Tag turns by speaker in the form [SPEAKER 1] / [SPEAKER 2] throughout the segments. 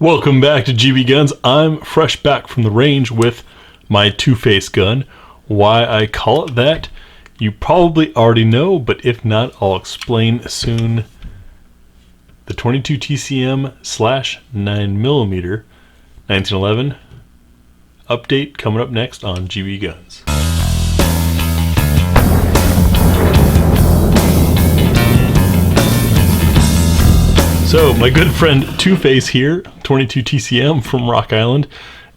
[SPEAKER 1] Welcome back to GBGuns. I'm fresh back from the range with my two-face gun. Why I call it that, you probably already know, but if not, I'll explain soon. The 22 TCM / 9mm 1911 update coming up next on GBGuns. So my good friend Two-Face here, 22 TCM from Rock Island,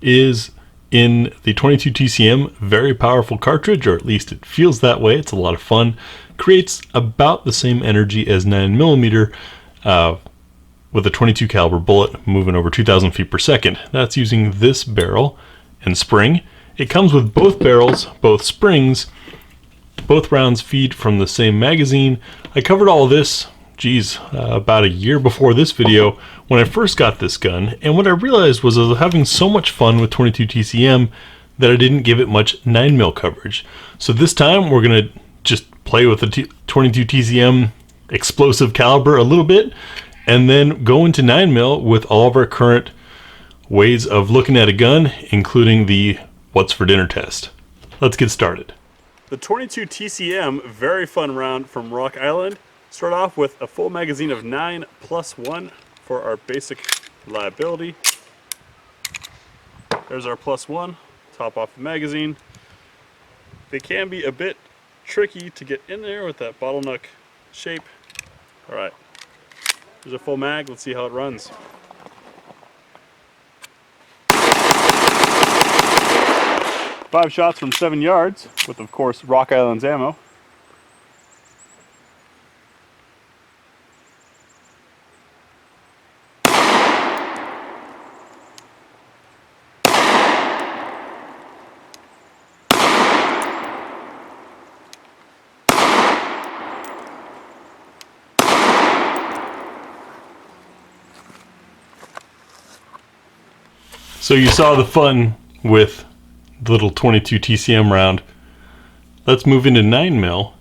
[SPEAKER 1] is in the 22 TCM very powerful cartridge, or at least it feels that way. It's a lot of fun. Creates about the same energy as 9mm with a 22 caliber bullet moving over 2,000 feet per second. That's using this barrel and spring. It comes with both barrels, both springs. Both rounds feed from the same magazine. I covered all of this about a year before this video when I first got this gun, and what I realized was I was having so much fun with 22 TCM that I didn't give it much 9mm coverage. So this time we're gonna just play with the 22 TCM explosive caliber a little bit and then go into 9mm with all of our current ways of looking at a gun, including the what's for dinner test. Let's get started. The 22 TCM, very fun round from Rock Island. Start off with a full magazine of 9+1 for our basic reliability. There's our +1, top off the magazine. They can be a bit tricky to get in there with that bottleneck shape. All right, there's a full mag. Let's see how it runs. Five shots from 7 yards with, of course, Rock Island's ammo. So you saw the fun with the little 22 TCM round. Let's move into 9mm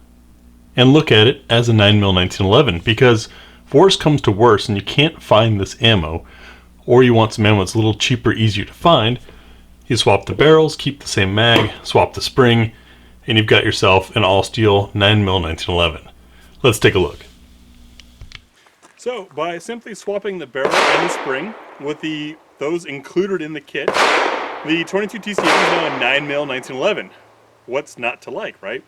[SPEAKER 1] and look at it as a 9mm 1911, because if worse comes to worse and you can't find this ammo, or you want some ammo that's a little cheaper, easier to find, you swap the barrels, keep the same mag, swap the spring, and you've got yourself an all-steel 9mm 1911. Let's take a look. So by simply swapping the barrel and the spring with those included in the kit, the 22 TCM is now a 9mm 1911. What's not to like, right?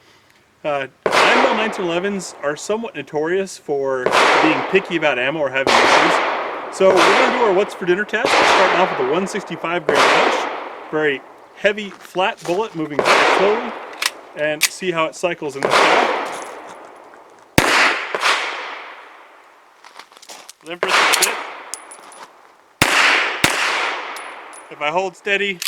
[SPEAKER 1] 9mm 1911s are somewhat notorious for being picky about ammo or having issues. So we're going to do our what's for dinner test. We're starting off with a 165 grain Hush, very heavy, flat bullet moving very slowly, and see how it cycles in the shot. Limp wrist a bit. If I hold steady,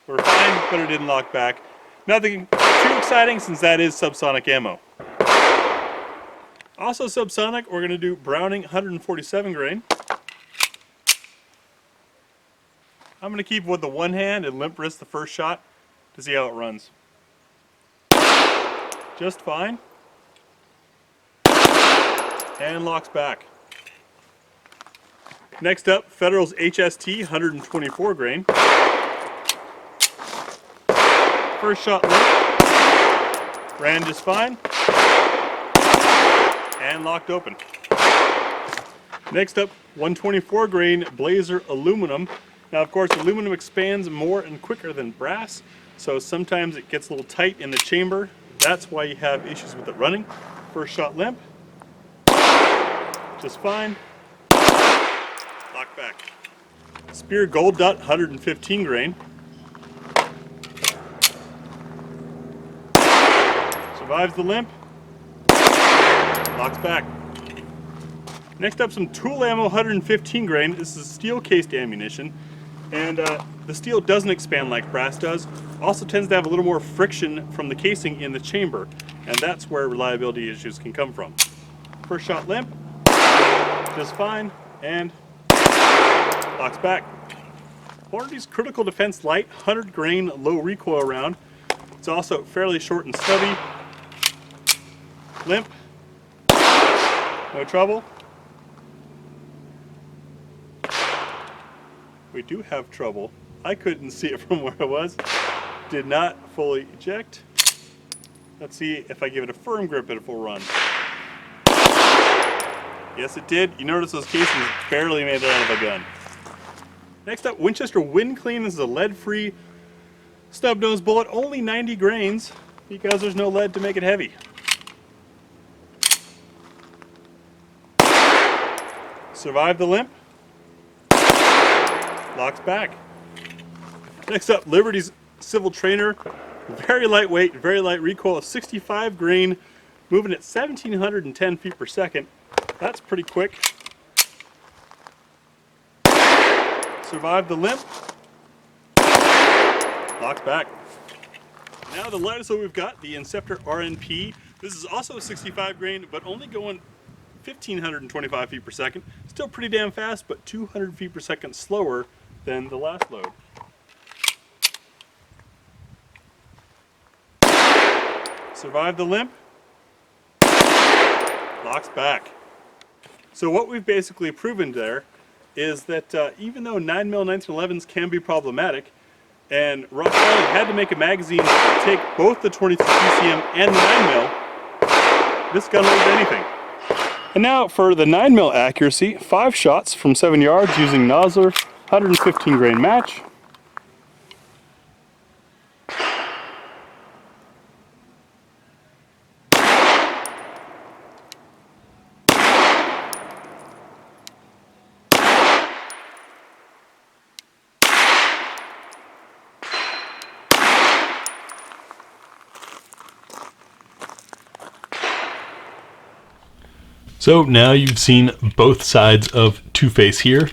[SPEAKER 1] we're fine, but it didn't lock back. Nothing too exciting since that is subsonic ammo. Also subsonic, we're going to do Browning 147 grain. I'm going to keep with the one hand and limp wrist the first shot to see how it runs. Just fine. And locks back. Next up, Federal's HST 124 grain. First shot limp, ran just fine, and locked open. Next up, 124 grain Blazer aluminum. Now, of course, aluminum expands more and quicker than brass, so sometimes it gets a little tight in the chamber. That's why you have issues with it running. First shot limp, just fine. Lock back. Spear Gold Dot 115 grain. Survives the limp. Locks back. Next up, some tool ammo 115 grain. This is steel cased ammunition, and the steel doesn't expand like brass does. Also tends to have a little more friction from the casing in the chamber, and that's where reliability issues can come from. First shot limp, just fine, and locks back. Hornady's Critical Defense Light 100 grain low recoil round. It's also fairly short and stubby. Limp, no trouble. we do have trouble. I couldn't see it from where I was. Did not fully eject. Let's see if I give it a firm grip, it will run. Yes, it did. You notice those casings barely made it out of a gun. Next up, Winchester Wind Clean. This is a lead-free stub nose bullet, only 90 grains because there's no lead to make it heavy. Survived the limp. Locks back. Next up, Liberty's Civil Trainer. Very lightweight, very light recoil, 65 grain, moving at 1,710 feet per second. That's pretty quick. Survived the limp. Locks back. Now the lightest one we've got, the Inceptor RNP. This is also 65 grain, but only going 1,525 feet per second. Still pretty damn fast, but 200 feet per second slower than the last load. Survived the limp. Locks back. So what we've basically proven there is that even though 9mm 1911s can be problematic, and Rock Island had to make a magazine to take both the 22 TCM and the 9mm, this gun will do anything. And now for the 9mm accuracy, 5 shots from 7 yards using Nosler, 115 grain match. So now you've seen both sides of Two-Face here.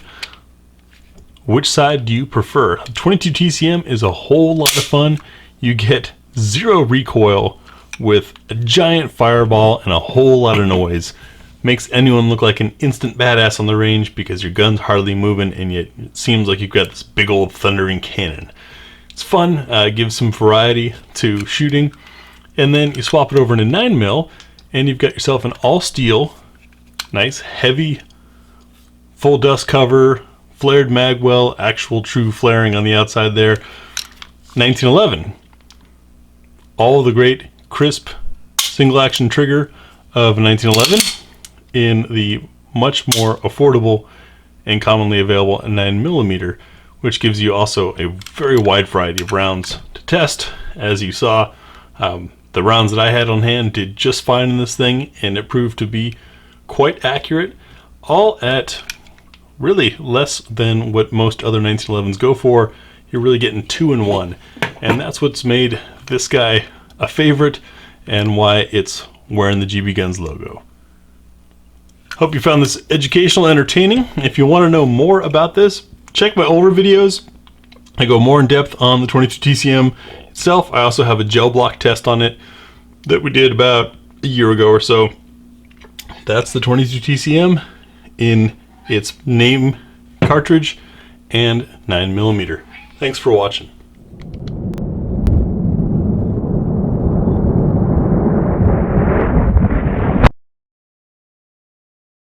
[SPEAKER 1] Which side do you prefer? 22 TCM is a whole lot of fun. You get 0 recoil with a giant fireball and a whole lot of noise. Makes anyone look like an instant badass on the range because your gun's hardly moving and yet it seems like you've got this big old thundering cannon. It's fun, gives some variety to shooting. And then you swap it over into 9mm and you've got yourself an all steel, nice heavy full dust cover, flared magwell, actual true flaring on the outside there. 1911. All the great crisp single action trigger of 1911 in the much more affordable and commonly available 9mm, which gives you also a very wide variety of rounds to test. As you saw, the rounds that I had on hand did just fine in this thing, and it proved to be quite accurate, all at really less than what most other 1911s go for. You're really getting 2 in 1, and that's what's made this guy a favorite and why it's wearing the GBGuns logo. Hope you found this educational, entertaining. If you want to know more about this, check my older videos. I go more in depth on the 22 TCM itself. I also have a gel block test on it that we did about a year ago or so. That's the 22 TCM in its name cartridge and 9mm. Thanks for watching.